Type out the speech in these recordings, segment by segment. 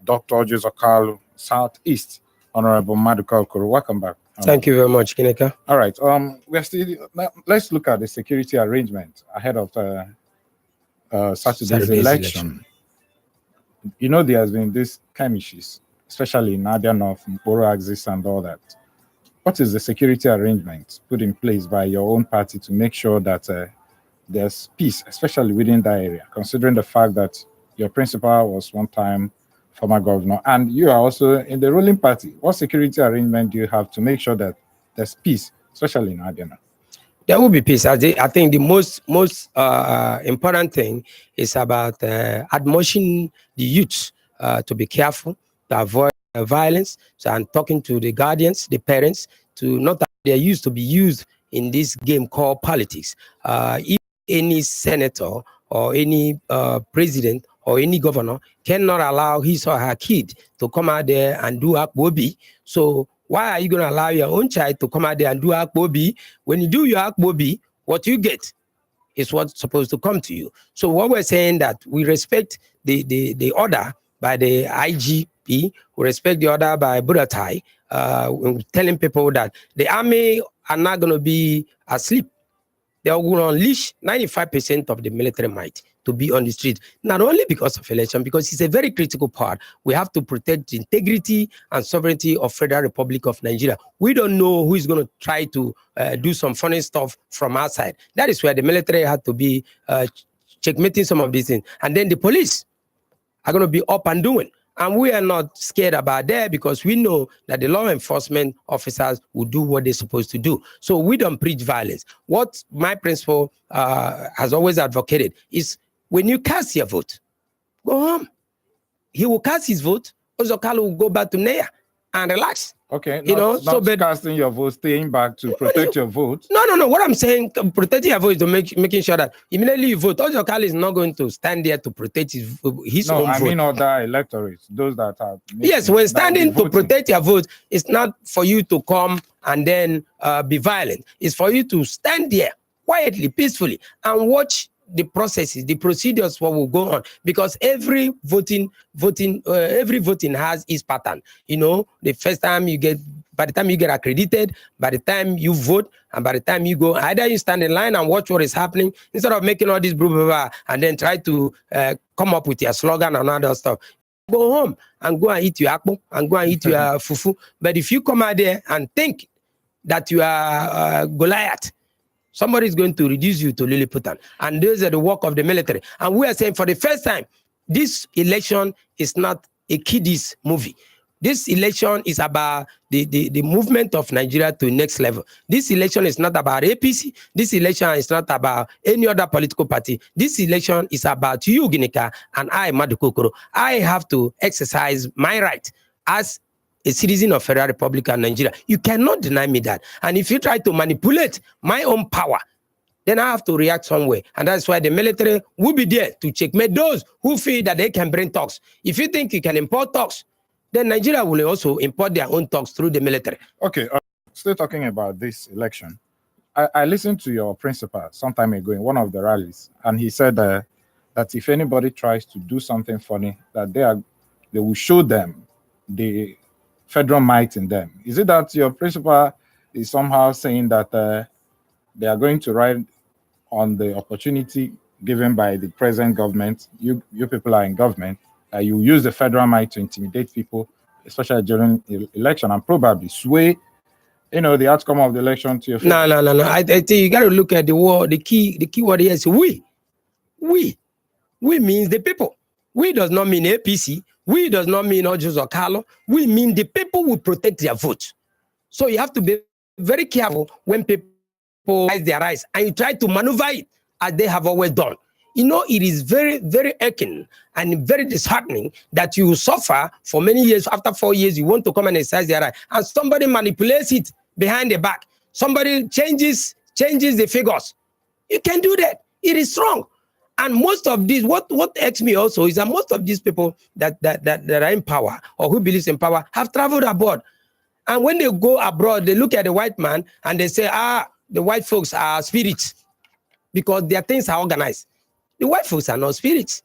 Dr. Uzor Kalu, Southeast, Honorable Maduka Okoro. Welcome back. Thank you very much, Ginika. All right. We're still. Let's look at the security arrangement ahead of Saturday's election. You know, there has been these skirmishes, especially in Abia North, Mporo axis, and all that. What is the security arrangement put in place by your own party to make sure that there's peace, especially within that area, considering the fact that your principal was one time former governor, and you are also in the ruling party? What security arrangement do you have to make sure that there's peace, especially in Abia? There will be peace. I think the most important thing is about admonishing the youth to be careful, to avoid violence. So I'm talking to the guardians, the parents, to not that they're used to be used in this game called politics. If any senator or any president or any governor cannot allow his or her kid to come out there and do akbobi. So why are you going to allow your own child to come out there and do akbobi? When you do your akbobi, what you get is what's supposed to come to you. So what we're saying that we respect the order by the IGP, we respect the order by Buratai, telling people that the army are not going to be asleep. They are going to unleash 95% of the military might to be on the street, not only because of election, because it's a very critical part. We have to protect the integrity and sovereignty of Federal Republic of Nigeria. We don't know who is going to try to do some funny stuff from outside. That is where the military had to be checkmating some of these things. And then the police are going to be up and doing. And we are not scared about that because we know that the law enforcement officers will do what they're supposed to do. So we don't preach violence. What my principal has always advocated is when you cast your vote, go home. He will cast his vote. Uzor Kalu will go back to Neya and relax. Okay, not casting your vote, staying back to protect your vote. No. What I'm saying, protecting your vote is to making sure that immediately you vote. Uzor Kalu is not going to stand there to protect his own vote. No, I mean other electorates, those that are. Yes, when standing to protect your vote, it's not for you to come and then be violent. It's for you to stand there quietly, peacefully, and watch the processes, the procedures, what will go on, because every voting has its pattern. You know, the first time you get, by the time you get accredited, by the time you vote, and by the time you go, either you stand in line and watch what is happening instead of making all this blah, blah, blah, and then try to come up with your slogan and other stuff. Go home and go and eat your akpo and go and eat your fufu. But if you come out there and think that you are Goliath, somebody is going to reduce you to Lilliputian. And those are the work of the military. And we are saying for the first time, this election is not a kiddies movie. This election is about the movement of Nigeria to the next level. This election is not about APC. This election is not about any other political party. This election is about you, Ginika, and I, Maduka Okoro. I have to exercise my right as a citizen of Federal Republic of Nigeria. You cannot deny me that. And if you try to manipulate my own power, then I have to react somewhere. And that's why the military will be there to checkmate those who feel that they can bring talks. If you think you can import talks, then Nigeria will also import their own talks through the military. Okay, still talking about this election. I listened to your principal some time ago in one of the rallies, and he said that if anybody tries to do something funny, that they will show them the federal might in them. Is it that your principal is somehow saying that they are going to ride on the opportunity given by the present government? You people are in government. You use the federal might to intimidate people, especially during election, and probably sway, the outcome of the election to your favor. No. I think you got to look at the word. The key word here is we. We means the people. We does not mean APC. We does not mean Uzor Kalu. We mean the people will protect their vote. So you have to be very careful when people raise their eyes and you try to maneuver it as they have always done. It is very, very aching and very disheartening that you suffer for many years. After 4 years, you want to come and exercise their right, and somebody manipulates it behind the back. Somebody changes the figures. You can do that. It is wrong. And most of these, what irks me also is that most of these people that are in power or who believes in power have traveled abroad. And when they go abroad, they look at the white man and they say, the white folks are spirits because their things are organized. The white folks are not spirits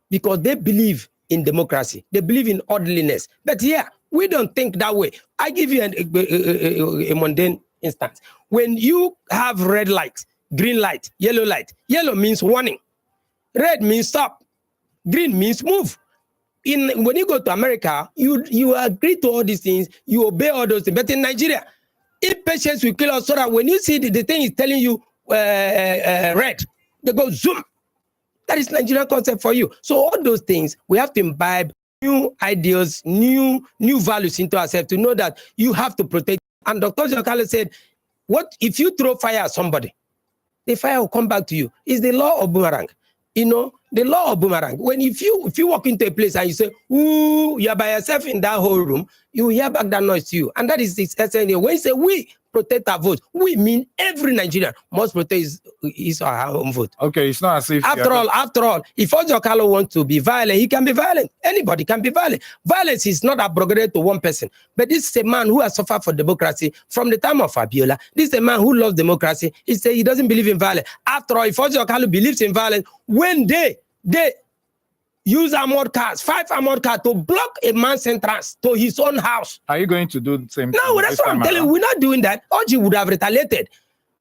because they believe in democracy. They believe in orderliness. But yeah, we don't think that way. I give you a mundane instance. When you have red light, green light, yellow means warning. Red means stop. Green means move. When you go to America, you agree to all these things, you obey all those things. But in Nigeria, impatience will kill us, so that when you see the thing is telling you red, they go zoom. That is Nigerian concept for you. So all those things, we have to imbibe new ideas, new values into ourselves to know that you have to protect. And Dr. Kalu said, what if you throw fire at somebody, the fire will come back to you. It's the law of boomerang. You know, the law of boomerang. When if you walk into a place and you say, ooh, you're by yourself in that whole room, you hear back that noise to you. And that is the essence. When you say we protect our vote, we mean every Nigerian must protect his or her own vote. Okay, it's not as if after all, if Orji Kalu wants to be violent, he can be violent. Anybody can be violent. Violence is not abrogated to one person. But this is a man who has suffered for democracy from the time of Abiola. This is a man who loves democracy. He doesn't believe in violence. After all, if Orji Kalu believes in violence, when they use armored cars, 5 armored cars to block a man's entrance to his own house. Are you going to do the same thing? No, that's what I'm telling you. We're not doing that. Orji would have retaliated.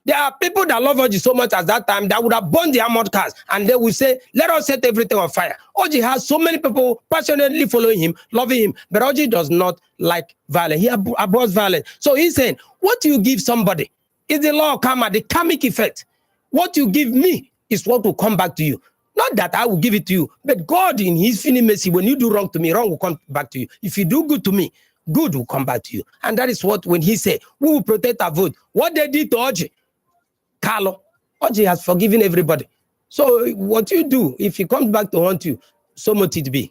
There are people that love Orji so much at that time that would have burned the armored cars, and they will say, let us set everything on fire. Orji has so many people passionately following him, loving him, but Orji does not like violence. He abhors violence. So he's saying, what you give somebody is the law of karma, the karmic effect. What you give me is what will come back to you. Not that I will give it to you, but God in his infinite mercy, when you do wrong to me, wrong will come back to you. If you do good to me, good will come back to you. And that is what, when he said, we will protect our vote. What they did to Orji Kalu, Orji has forgiven everybody. So what you do, if he comes back to haunt you, so much it be.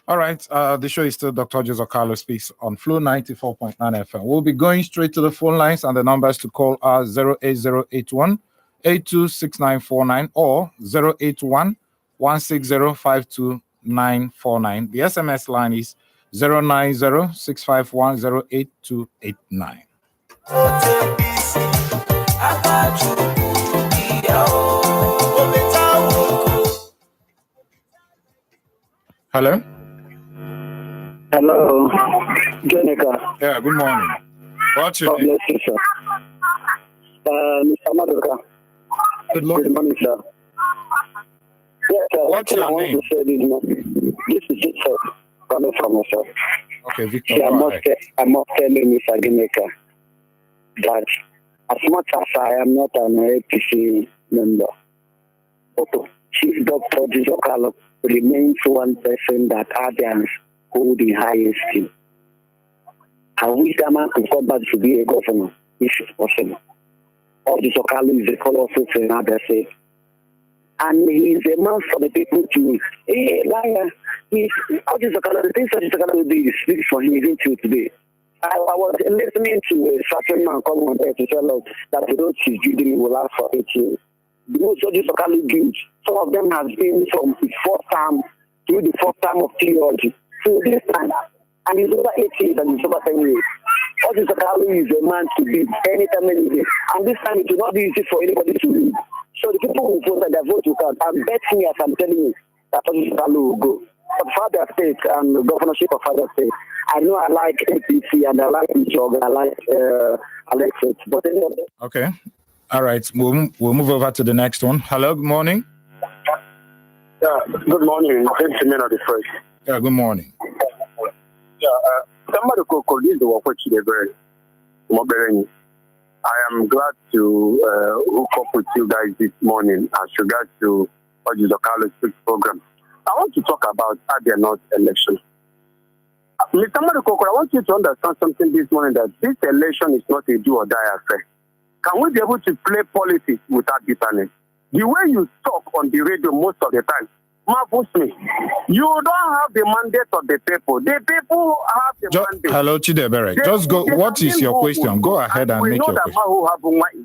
All right. The show is still Dr. Orji Kalu Speaks on Flow 94.9 FM. We'll be going straight to the phone lines, and the numbers to call are 08081 826949 or 081 160-52949. The SMS line is 090-651-08289. Hello? Hello, Ginika. Yeah, good morning. What's your name? God bless you, sir. Mr. Maduka. Good morning. Good morning, sir. Yes, sir. What's your name? This is Victor coming from myself. Okay, Victor. I must tell you, Mr. Ginika, that as much as I am not an APC member, Chief Dr. Orji Kalu remains one person that Adams hold in high esteem. I wish that man could come back to be a governor, if it's possible. Orji Kalu is a colorful thing, as I say. And he is a man for the people to, hey, liar. Orji Kalu, the things Orji Kalu will do speaks for him even till today. I was listening to a certain man come on there to tell us that the road to Judy will last for 8 years. The most Orji Kalu gives, some of them have been from the fourth term to the fourth term of theology. So this time, and it's over 8 years and it's over 10 years. Orji Kalu is a man to be anytime, any day. And this time it will not be easy for anybody to leave. So the people who vote and their vote will count. And bet me, as I'm telling you, that Orji Kalu will go. But Father State and the governorship of Father State, I know I like APC and I like Uzor and I like Alexis. But anyway. Okay. All right. We'll move over to the next one. Hello. Good morning. Yeah. Good morning. The first. Yeah. Good morning. Yeah. Somebody could use the work which they very. I am glad to hook up with you guys this morning as regards to Orji Kalu Speaks program. I want to talk about Abia North election. Mr. Madukoko, I want you to understand something this morning, that this election is not a do or die affair. Can we be able to play politics without bitterness? The way you talk on the radio most of the time marvels me. You don't have the mandate of the people. The people have the mandate. Hello, Chidebere. Just go. What is your question? Go ahead and make your question.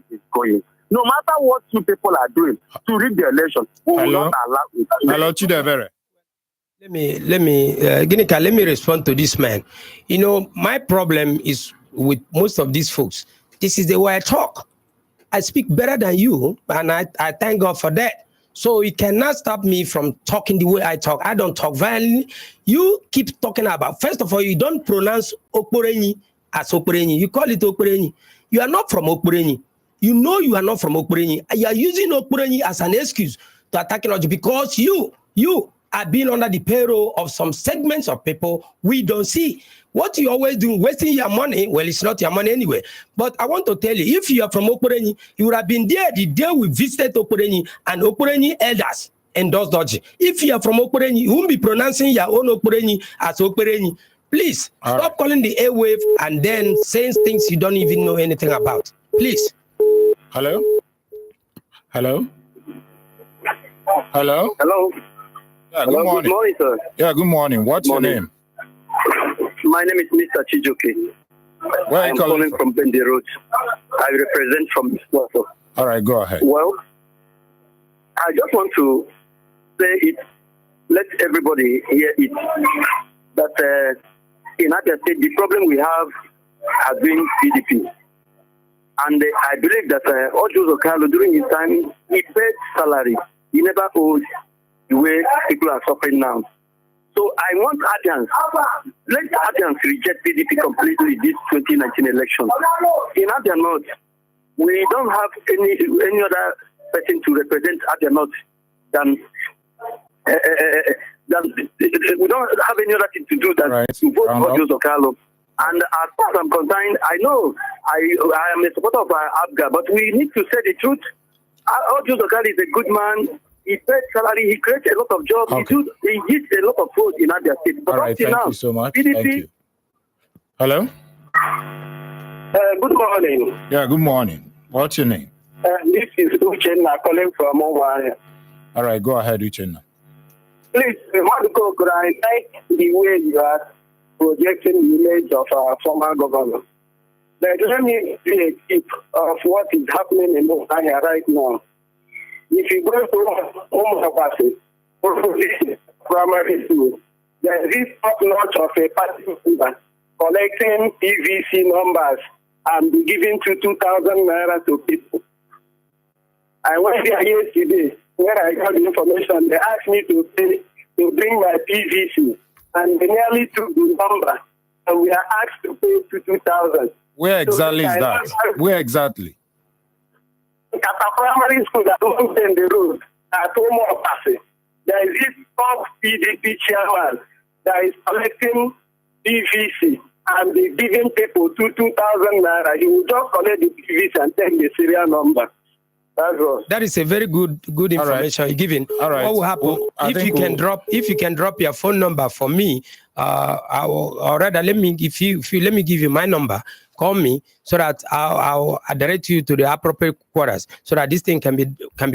Is going. No matter what you people are doing to rig the election, we will not allow it. Hello, Chidebere. Let me, Ginika, let me respond to this man. You know, my problem is with most of these folks. This is the way I talk. I speak better than you, and I thank God for that. So you cannot stop me from talking the way I talk. I don't talk violently. You keep talking about, first of all, you don't pronounce Okporeni as Okporeni. You call it Okporeni. You are not from Okporeni. You know you are not from Okporeni. You are using Okporeni as an excuse to attack Orji because you are being under the payroll of some segments of people we don't see. What you always do, wasting your money, well, it's not your money anyway. But I want to tell you, if you are from Okporeni, you would have been there the day we visited Okporeni and Okporeni elders endorsed Orji. If you are from Okporeni, you won't be pronouncing your own Okporeni as Okporeni. Please, stop calling the airwave and then saying things you don't even know anything about. Please. Hello? Hello? Hello? Hello. Yeah, Hello. good morning. Good morning, sir. Yeah, good morning. What's your name? My name is Mr. Chijoke. Where are I you am calling calling from Bendy Road. I represent from Miswato. All right, go ahead. Well, I just want to say it, let everybody hear it, that in Abia State, the problem we have has been PDP. And I believe that Orji Kalu, during his time, he paid salary. He never owed the way people are suffering now. So I want Adians, let Adians reject PDP completely this 2019 election. In Abia North, we don't have any other person to represent Abia North than we don't have any other thing to do than to vote for Orji Kalu. And as far as I'm concerned, I know I am a supporter of Abga, but we need to say the truth. Orji Kalu is a good man. He paid salary. He created a lot of jobs. Okay. He did a lot of food in Abia State. But all right, thank you so much. PDP, thank you. Hello? Good morning. Yeah, good morning. What's your name? This is Uchenna calling from Oluoha. All right, go ahead, Uchenna. Please, Maduko, could I like the way you are projecting the image of our former governor? But let me be a tip of what is happening in Oluoha right now. If you go to primary school, there is this top-notch of a party member collecting PVC numbers and giving 2,000 naira to people. I went there yesterday where I got the information. They asked me to bring my PVC, and they nearly took the number, and we are asked to pay 2,000. Where exactly is that? Where exactly? At a primary school that opens in the road at Oluoha, there is this top PDP chairman that is collecting PVC and they giving people 2,000 naira. He will just collect the PVC and take the serial number. That's all. That is a very good information you're giving. All right. What will happen if you can drop your phone number for me? Or rather, let me give you my number. Call me so that I'll direct you to the appropriate quarters so that this thing can be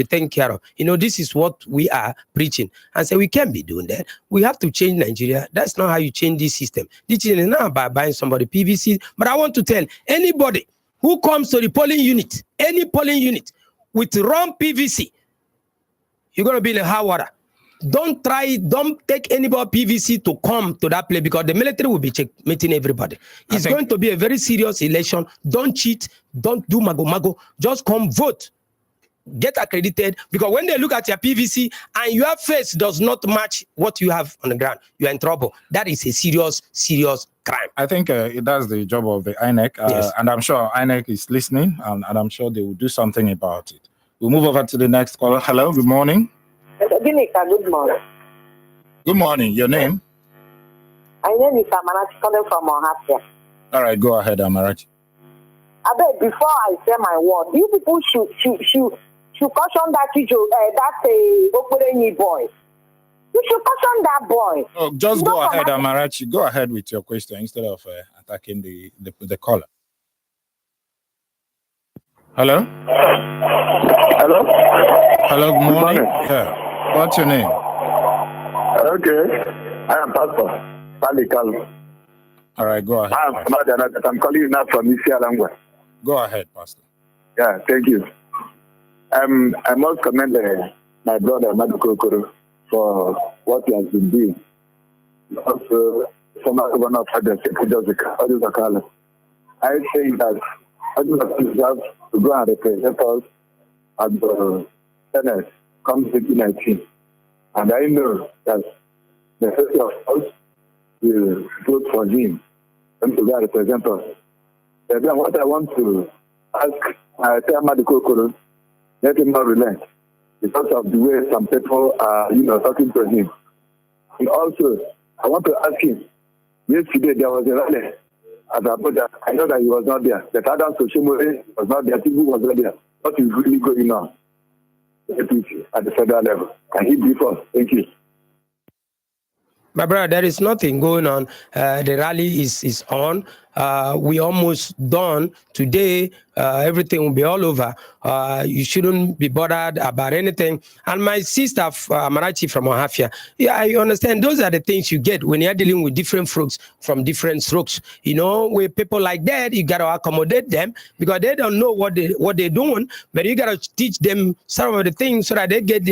taken care of. You know, this is what we are preaching, and so we can't be doing that. We have to change Nigeria. That's not how you change this system. This is not by buying somebody PVC. But I want to tell anybody who comes to the polling unit, any polling unit with wrong PVC, you're gonna be in a hot water. Don't take anybody PVC to come to that place because the military will be meeting everybody. It's going to be a very serious election. Don't cheat. Don't do mago. Just come vote. Get accredited, because when they look at your PVC and your face does not match what you have on the ground, you're in trouble. That is a serious crime. I think that's the job of the INEC, yes. And I'm sure INEC is listening, and I'm sure they will do something about it. We'll move over to the next caller. Hello, good morning. Ginika, good morning. Good morning. Your name? My name is Amarachi, calling from Ohafia. All right, go ahead, Amarachi. I beg, before I say my word, you people should caution that Okporeni boy. You should caution that boy. Oh, just go ahead, Amarachi. Go ahead with your question instead of attacking the caller. Hello? Hello? Hello, good morning. Yeah. What's your name? Okay. I am Pastor Kalu. All right, go ahead. I'm calling you now from Isialangwa. Go ahead, Pastor. Yeah, thank you. I must commend my brother, Maduko, for what he has been doing. Also, former governor of Orji Kalu. I think that Orji Kalu has to go and represent us at the Senate come 2019. And I know that the rest of us will vote for him and to represent us. And then what I want to ask Chairman Kokoro, let him not relent because of the way some people are, talking to him. And also, I want to ask him, yesterday there was a rally at Abuja. I know that he was not there. The Adam Soshimore was not there. People was not there. What is really going on at the federal level? Can he brief us? Thank you. My brother, there is nothing going on. The rally is on. We almost done today. Everything will be all over. You shouldn't be bothered about anything. And my sister, Marachi from Ohafia, yeah, I understand. Those are the things you get when you're dealing with different folks from different strokes. With people like that, you got to accommodate them because they don't know what they're doing. But you got to teach them some of the things so that they get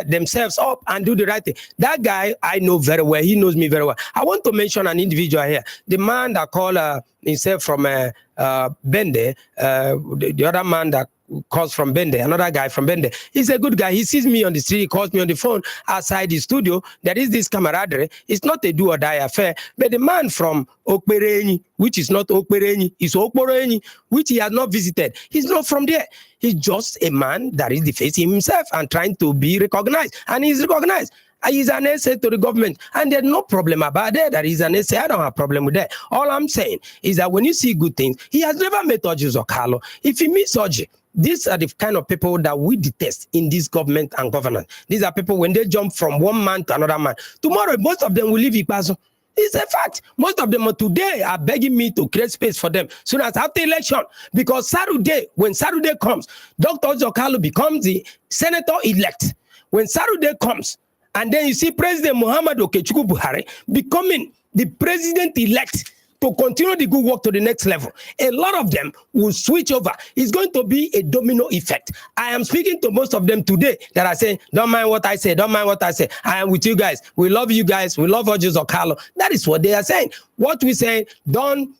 themselves up and do the right thing. That guy, I know very well. He knows me very well. I want to mention an individual here. The man that called himself from Bende, the other man that calls from Bende, another guy from Bende. He's a good guy. He sees me on the street, he calls me on the phone outside the studio. There is this camaraderie. It's not a do or die affair. But the man from Okperenyi, which is not Okperenyi, is Okperenyi, which he has not visited. He's not from there. He's just a man that is defacing himself and trying to be recognized. And he's recognized. He's an essay to the government, and there's no problem about that. That is an essay. I don't have a problem with that. All I'm saying is that when you see good things, he has never met Orji or Kalu. If he meets Orji, these are the kind of people that we detest in this government and governance. These are people, when they jump from one man to another man, tomorrow most of them will leave Ikpaso. It's a fact. Most of them today are begging me to create space for them soon as after election. Because Saturday, when Saturday comes, Dr. Kalu becomes the senator-elect. When Saturday comes, and then you see President Muhammad Okechukwu Buhari becoming the president-elect to continue the good work to the next level. A lot of them will switch over. It's going to be a domino effect. I am speaking to most of them today that are saying, don't mind what I say, don't mind what I say. I am with you guys. We love you guys. We love Orji or Kalu. That is what they are saying. What we say, don't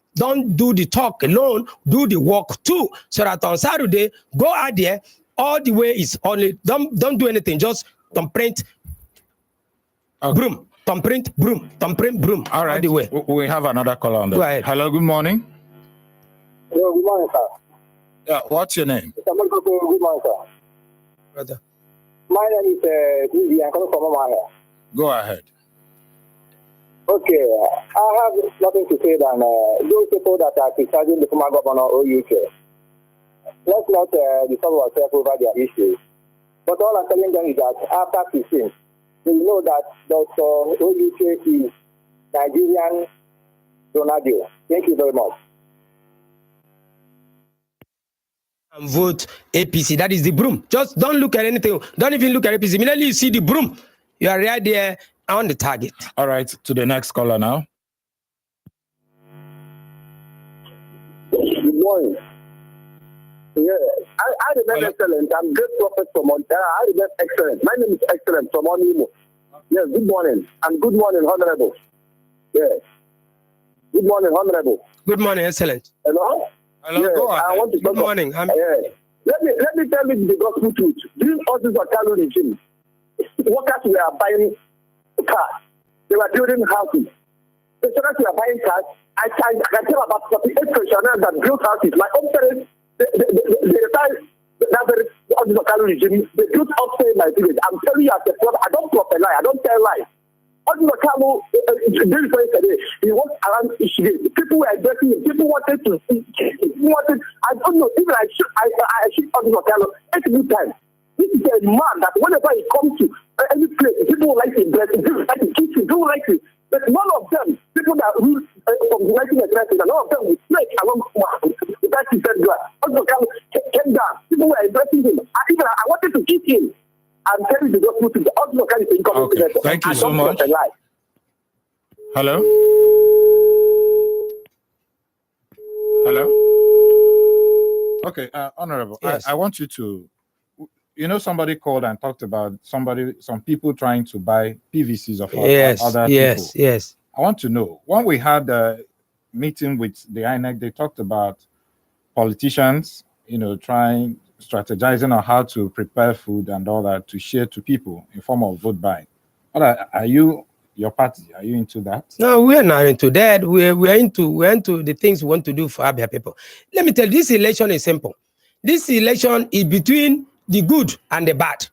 do the talk alone, do the work too. So that on Saturday, go out there, all the way is only, don't do anything, just print. Okay. Broom, thumbprint, broom. All right. All the way. We have another caller on there. Go ahead. Hello, good morning. Hello, good morning, sir. Yeah, what's your name? Good morning, sir. Brother. My name is Uzor. I'm coming from Oluoha. Go ahead. Okay, I have nothing to say than those people that are criticizing the former governor of UK. Let's not disturb ourselves over their issues. But all I'm telling them is that after 15, we know that Dr. Oluoha is Nigerian Ronaldo. Thank you very much. And vote APC. That is the broom. Just don't look at anything. Don't even look at APC. Immediately you see the broom, you are right there on the target. All right, to the next caller now. Good morning. Yeah, I remember excellent. I'm great prophet from Montana. I remember excellent. My name is Excellent from Onimo. Yes, good morning. And good morning, Honorable. Yes. Good morning, Honorable. Good morning, Excellent. Hello? Hello, yes, go ahead. I want to Good morning. Let me tell you the gospel truth. During all this Kalu regime, workers were buying cars. They were building houses. The students were buying cars. I can tell about 48 pensioners that built houses. My own parents, they retired that very Kalu regime. They built upstairs in my village. I'm telling you as a prophet, I don't prophet lie. I don't tell lies. Kalu, today, he was around Ishige. People were addressing him. People wanted to see. I don't know. Even I shoot Kalu every time. This is a man that whenever he comes to any place, people like to bless him, people like to kiss him, people like to. But none of them, people that rule from the 1990s, none of them will snake along that he said, Kalu came down. People were addressing him. I wanted to kiss him. I'm telling you the gospel to the audio kind of income. Okay. Thank you so much. Hello? Hello? Okay, Honorable, yes. I want you to, somebody called and talked about some people trying to buy PVCs of other people. Yes. I want to know, when we had a meeting with the INEC, they talked about politicians, trying strategizing on how to prepare food and all that to share to people in form of vote buying. What are you, your party, are you into that? No, we're not into that. We're into the things we want to do for Abia people. Let me tell you, this election is simple. This election is between the good and the bad.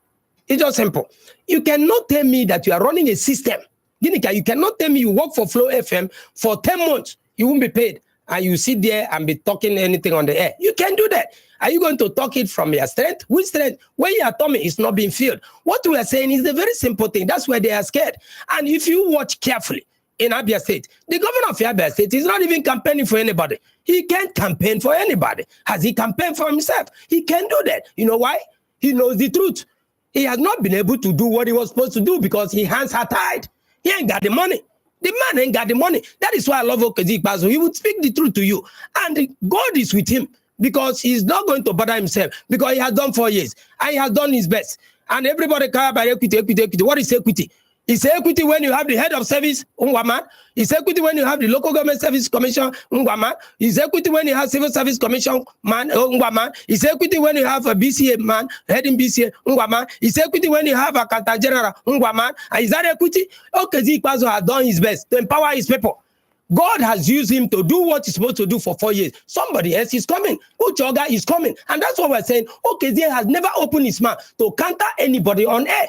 It's just simple. You cannot tell me that you are running a system. Ginika, you cannot tell me you work for Flow FM for 10 months, you won't be paid, and you sit there and be talking anything on the air. You can't do that. Are you going to talk it from your strength? Which strength? When your tummy is not being filled. What we are saying is a very simple thing. That's why they are scared. And if you watch carefully in Abia State, the governor of Abia State is not even campaigning for anybody. He can't campaign for anybody. Has he campaigned for himself? He can't do that. You know why? He knows the truth. He has not been able to do what he was supposed to do because his hands are tied. He ain't got the money. The man ain't got the money. That is why I love Okezi. He would speak the truth to you. And God is with him because he's not going to bother himself because he has done 4 years and he has done his best. And everybody care about equity, equity, equity. What is equity? It's equity when you have the head of service, Ungwaman. It's equity when you have the local government service commission, Ungwaman. It's equity when you have civil service commission, man, Ungwaman. It's equity when you have a BCA man, heading BCA, Ungwaman. It's equity when you have a accountant general, Ungwaman. And is that equity? Okay, Zikwazo has done his best to empower his people. God has used him to do what he's supposed to do for 4 years. Somebody else is coming. Uchoga is coming. And that's what we're saying. Okezi has never opened his mouth to counter anybody on air.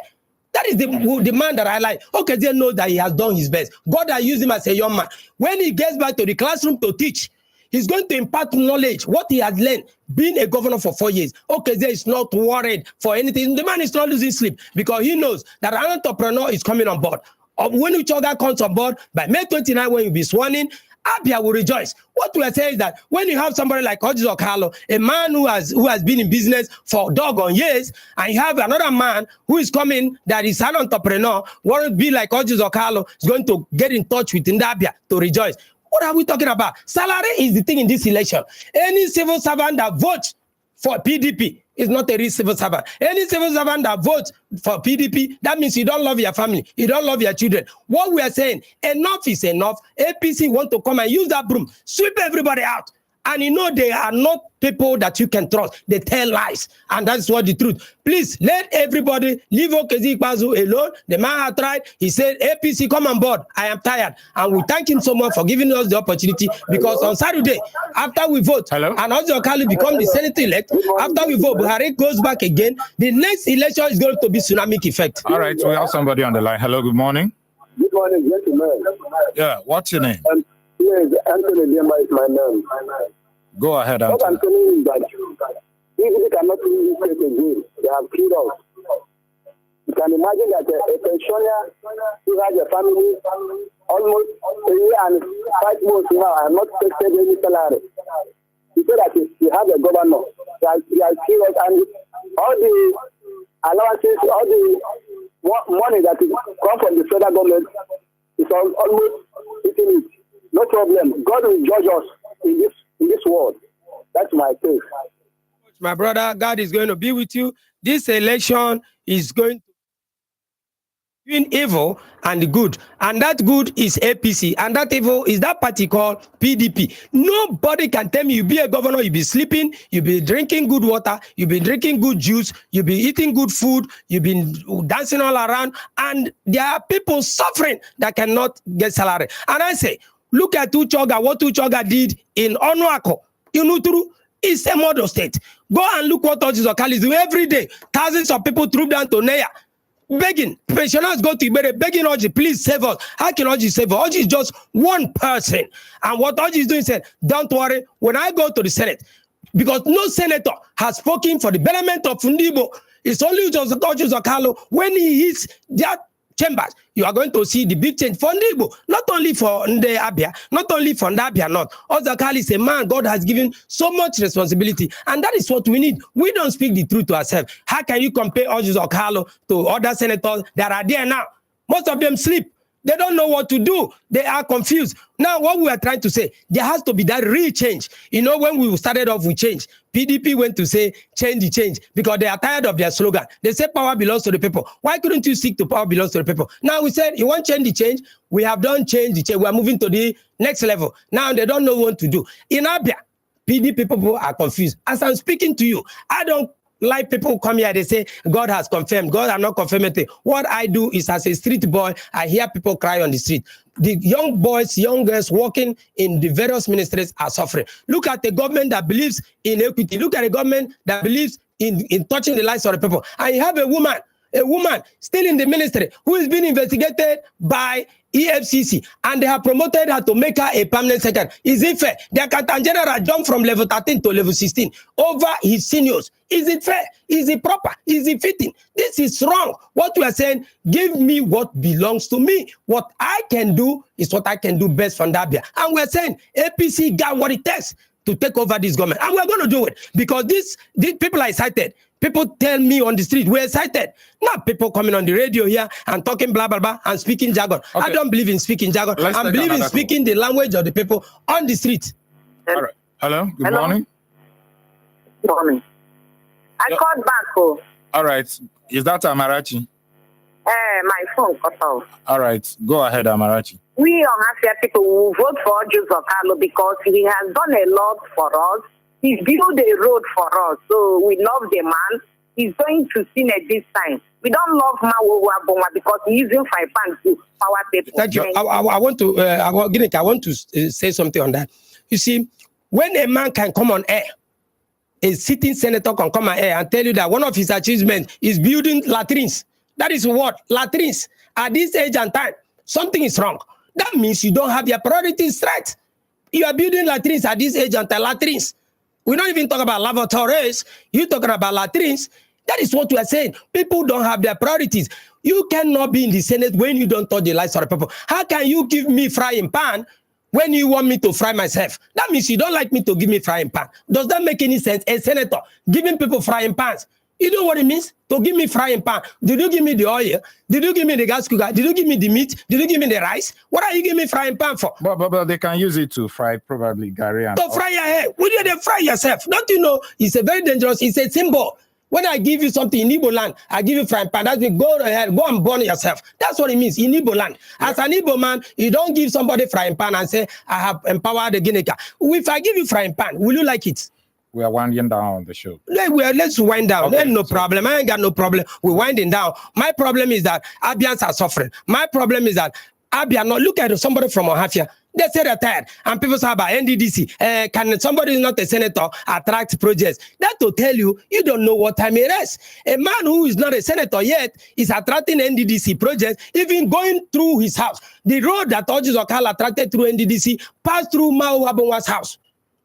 That is the man that I like. Okezi knows that he has done his best. God has used him as a young man. When he gets back to the classroom to teach, he's going to impart knowledge, what he has learned, being a governor for 4 years. Okezi is not worried for anything. The man is not losing sleep because he knows that an entrepreneur is coming on board. When Uchoga comes on board, by May 29, when you'll be sworn in, Abia will rejoice. What we are saying is that when you have somebody like Orji or Kalu, a man who has been in business for doggone years, and you have another man who is coming that is an entrepreneur, won't be like Orji or Kalu, is going to get in touch with Abia to rejoice. What are we talking about? Salary is the thing in this election. Any civil servant that votes for PDP is not a real civil servant. Any civil servant that votes for PDP, that means you don't love your family, you don't love your children. What we are saying, enough is enough. APC want to come and use that broom, sweep everybody out. And you know they are not people that you can trust. They tell lies. And that's what the truth. Please, let everybody leave Okezi Ikpeazu alone. The man had tried. He said, APC, come on board. I am tired. And we thank him so much for giving us the opportunity because on Saturday, after we vote, and Orji Kalu become the senator-elect, after we vote, Buhari goes back again, the next election is going to be tsunami effect. All right, we have somebody on the line. Hello, good morning. Good morning, gentlemen. Yeah, what's your name? Yes, Anthony Lema is my name. Go ahead, What I'm Anthony. telling you is that even if cannot win this case again, they have killed us. You can imagine that a pensioner who has a family almost a year and 5 months now and not tested any salary. He said that he has a governor. He has killed us, and all the allowances, all the money that is come from the federal government is almost eating it. No problem. God will judge us in this world. That's my take. My brother, God is going to be with you. This election is going to be between evil and the good. And that good is APC. And that evil is that party called PDP. Nobody can tell me you be a governor, you be sleeping, you be drinking good water, you be drinking good juice, you be eating good food, you've been dancing all around. And there are people suffering that cannot get salary. And I say, look at Uchoga, what Uchoga did in Onuako, in Uturu. It's a model state. Go and look what Orji Kalu is doing every day. Thousands of people troop down to Neya, begging. Pensioners go to Ibere, begging Orji, please save us. How can Orji save us? Orji is just one person. And what Orji is doing said, don't worry, when I go to the Senate, because no senator has spoken for the betterment of Fundibo, it's only Orji Kalu. When he hits that chambers, you are going to see the big change for Ndibo, not only for Nde Abia, not only for Ndabia North. Orji Kalu is a man God has given so much responsibility, and that is what we need. We don't speak the truth to ourselves. How can you compare Orji Kalu to other senators that are there now? Most of them sleep. They don't know what to do. They are confused. Now, what we are trying to say, there has to be that real change. You know, when we started off with change, PDP went to say, change the change, because they are tired of their slogan. They say power belongs to the people. Why couldn't you stick to power belongs to the people? Now we said, you want change the change? We have done change the change. We are moving to the next level. Now they don't know what to do. In Abia, PDP people are confused. As I'm speaking to you, I don't like people come here, they say, God has confirmed. God has not confirmed anything. What I do is, as a street boy, I hear people cry on the street. The young boys, young girls working in the various ministries are suffering. Look at the government that believes in equity. Look at the government that believes in touching the lives of the people. And you have a woman still in the ministry who is being investigated by EFCC, and they have promoted her to make her a permanent secretary. Is it fair? The Accountant General jumped from level 13 to level 16 over his seniors. Is it fair? Is it proper? Is it fitting? This is wrong. What we are saying, give me what belongs to me. What I can do is what I can do best from Dabia. And we're saying APC got what it takes to take over this government. And we're going to do it because these people are excited. People tell me on the street, we're excited. Not people coming on the radio here and talking blah, blah, blah, and speaking jargon. Okay. I don't believe in speaking jargon. I believe in speaking the language of the people on the street. All right. Hello. Good morning. Good morning. I called back. Oh. All right. Is that Amarachi? My phone cut off. All right. Go ahead, Amarachi. We Ohafia people will vote for Uzor Kalu because he has done a lot for us. He built a road for us, so we love the man. He's going to sin at this time. We don't love Mawowa Bonga because he's using 5 pounds to power people. Thank you. I want to say something on that. You see, when a man can come on air, a sitting senator can come on air and tell you that one of his achievements is building latrines. That is what? Latrines. At this age and time, something is wrong. That means you don't have your priorities straight. You are building latrines at this age and time, latrines. We don't even talk about lavatories. You talking about latrines. That is what we are saying. People don't have their priorities. You cannot be in the Senate when you don't touch the lives of the people. How can you give me frying pan when you want me to fry myself? That means you don't like me to give me frying pan. Does that make any sense? A senator giving people frying pans. You know what it means? To give me frying pan. Did you give me the oil? Did you give me the gas cooker? Did you give me the meat? Did you give me the rice? What are you giving me frying pan for? But they can use it to fry probably Gary and... To fry your hair. Will you then fry yourself? Don't you know? It's a very dangerous, it's a symbol. When I give you something in Igbo land, I give you frying pan. That's means go ahead, go and burn yourself. That's what it means in Igbo land. As an Igbo man, you don't give somebody frying pan and say, I have empowered the Ginika. If I give you frying pan, will you like it? We are winding down on the show. Let's wind down. Okay, There's no problem. I ain't got no problem. We're winding down. My problem is that Abians are suffering. My problem is that Abian, look at somebody from Ohafia. They say they're tired. And people say about NDDC. Can somebody who's not a senator attract projects? That to tell you, you don't know what time it is. A man who is not a senator yet is attracting NDDC projects, even going through his house. The road that Uzor Kalu attracted through NDDC passed through Mao Wabonwa's house.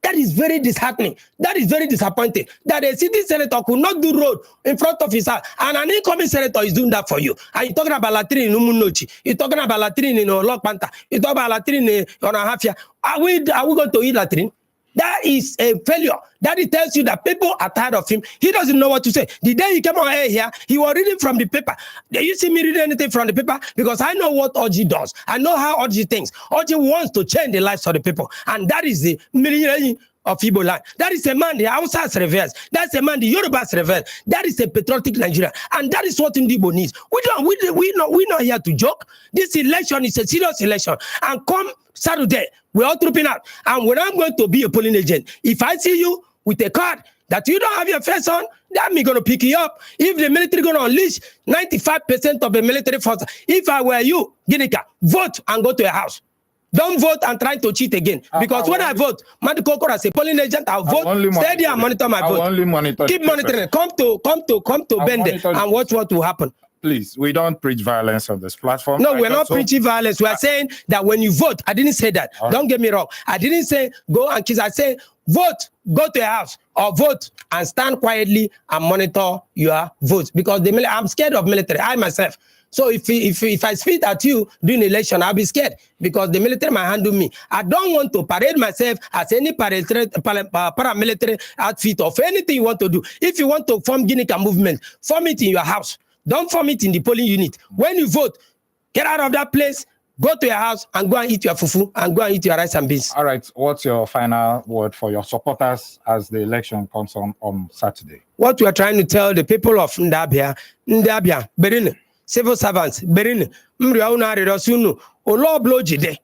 That is very disheartening. That is very disappointing. That a sitting senator could not do road in front of his house, and an incoming senator is doing that for you. And you're talking about latrine in Umunochi. You're talking about latrine in Olokpanta. You're talking about latrine in Onahafia. Are we going to eat latrine? That is a failure. That it tells you that people are tired of him. He doesn't know what to say. The day he came on air here, he was reading from the paper. Do you see me reading anything from the paper? Because I know what Orji does. I know how Orji thinks. Orji wants to change the lives of the people. And that is the million of Igbo land. That is a man the Hausas reverse. That's a man the Yorubas reverse. That is a patriotic Nigeria. And that is what Igbo needs. We're not here to joke. This election is a serious election. And come Saturday, we're all trooping out. And when I'm going to be a polling agent, if I see you with a card that you don't have your face on, that me going to pick you up. If the military going to unleash 95% of the military force, if I were you, Ginika, vote and go to your house. Don't vote and try to cheat again. Because when I vote, Madikoko as a polling agent, I'll vote, stay there and monitor my vote. Only monitor. Keep monitoring. Come to Bende and watch what will happen. Please, we don't preach violence on this platform. No, we're not preaching violence. We are saying that when you vote, I didn't say that. Right. Don't get me wrong. I didn't say go and kiss. I say vote, go to your house, or vote and stand quietly and monitor your votes. Because I'm scared of military, I myself. So if I spit at you during election, I'll be scared because the military might handle me. I don't want to parade myself as any paramilitary outfit of anything you want to do. If you want to form Ginika movement, form it in your house. Don't form it in the polling unit. When you vote, get out of that place, go to your house and go and eat your fufu and go and eat your rice and beans. All right. What's your final word for your supporters as the election comes on Saturday? What we are trying to tell the people of Ndabia, Berine, civil servants, Berine, Mriauna Redosunu, Oluoha Blojide,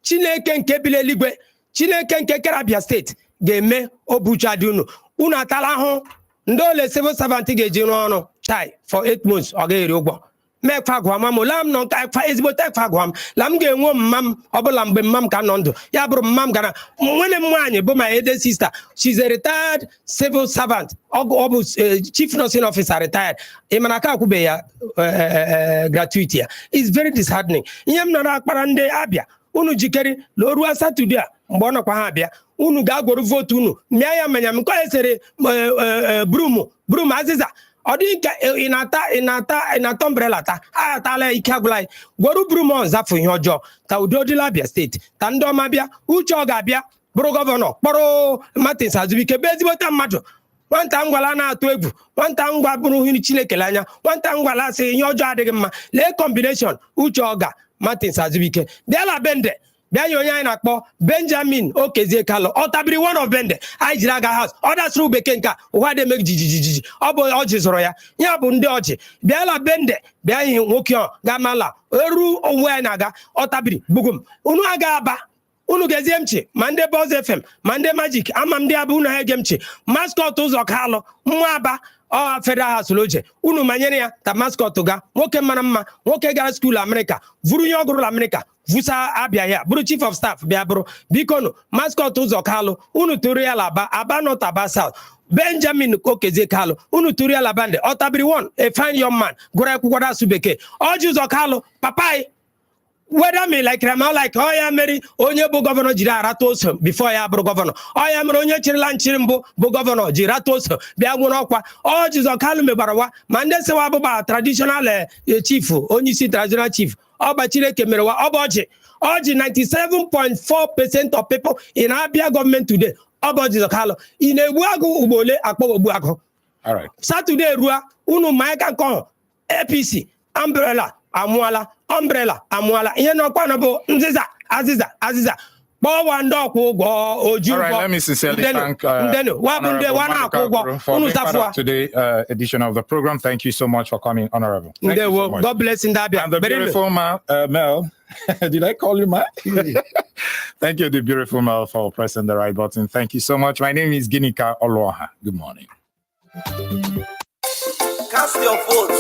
Chineke nke Bileligwe, Chineke nke Kerabia State, Game Obucha Dunu, Unatalaho, Ndole civil servant ga-eji rụọ ọrụ chai for 8 months ọ ga-eri ụgwọ mekwa gwa mam la m nọ ka ezigbo tekwa gwa m la m ga-enwe mmam ọbụla mgbe mmam ka nọ ndụ ya bụrụ mmam gara nwene m nwaanyị bụ my elder sister, she's a retired civil servant, ọ bụ chief nursing officer retired. ị mana aka akwụbe ya gratuity ya. It's very disheartening. Ihe m nọrọ akpara ndị abịa unu jikere na o ruo Saturday a mgbe ọ nọkwa ha abịa unu ga-agwọrọ votu unu mịa ya manya m nke esere brum azịza ọ dị ka ị na-ata umbrella taa atala ike agwụla anyị gwọrọ brum zafụ ihe ọjọọ ka udo dịla Abia steeti ka ndị ọma bịa uche ọ ga-abịa bụrụ gọvanọ kpọrọ Martins Azubike bụ ezigbote mmadụ. Nwata ngwala na-atụ egwu, nwata ngwa bụrụ hiri Chineke anya, nwata ngwala asị ihe ọjọọ adịghị mma. Lee combination uche ọga Martins Azubike bịala bende bịa nye onye anyị na-akpọ Benjamin Okezie Kalu ọ tabiri one of bende anyị jiri aga house ọ dasịrị bekee nke ụwa dị emeghị jijijiji ọ bụ ọjị zụrụ ya ya bụ ndị ọjị bịala bende bịa ihe nwoke ọ ga-amala eru onwe anyị na-aga ọ tabiri bugum unu aga aba unu gezie mchi ma ndị Buzz FM ma ndị Magic ama m ndị abụ unu ha ege mchi maskọt ụzọ Kalu nwa aba ọ Federal House loje unu manyere ya ta maskọt ga nwoke mara mma nwoke gara skuul Amerịka vụrụ ihe ọ gụrụ Amerịka vusa abịa ya bụrụ chief of staff bịa bụrụ bikonu maskọt ụzọ Kalu unu tụrụ ya aba not Aba South. Benjamin Okezie Kalu unu tụrụ ya bande ọ tabiri one a fine young man gụrụ akwụkwọ asụ bekee ọjị ụzọ Kalu papa whether me like him or like oh ya Mary onye bụ gọvanọ jiri arata ose before ya bụrụ gọvanọ ọ ya mere onye chịrịla nchịrị mbụ bụ gọvanọ jiri rata ose bịa nwere ọkwa Orji ụzọ Kalu megbara wa ma ndị sewa abụba traditional chief onye isi traditional chief ọba Chineke mere wa ọ bụ Orji 97.4% of people in Abia government today ọ bụ Orji ụzọ Kalu ị na-egbu agụ ugbo ole akpọ ogbu agụ. All right. Saturday rua unu maịka nke ọhụ APC umbrella amụala ihe n'ọkwa na bụ nziza azịza kpọwa ndị ọkwụ ụgwọ oji ụgwọ. All right, let me sincerely thank for today's edition of the program. Thank you so much for coming, Honorable. So God bless in Abia. And the beautiful Mel. Did I call you Mel? Thank you, the beautiful Mel, for pressing the right button. Thank you so much. My name is Ginika Oluoha. Good morning. Cast your votes.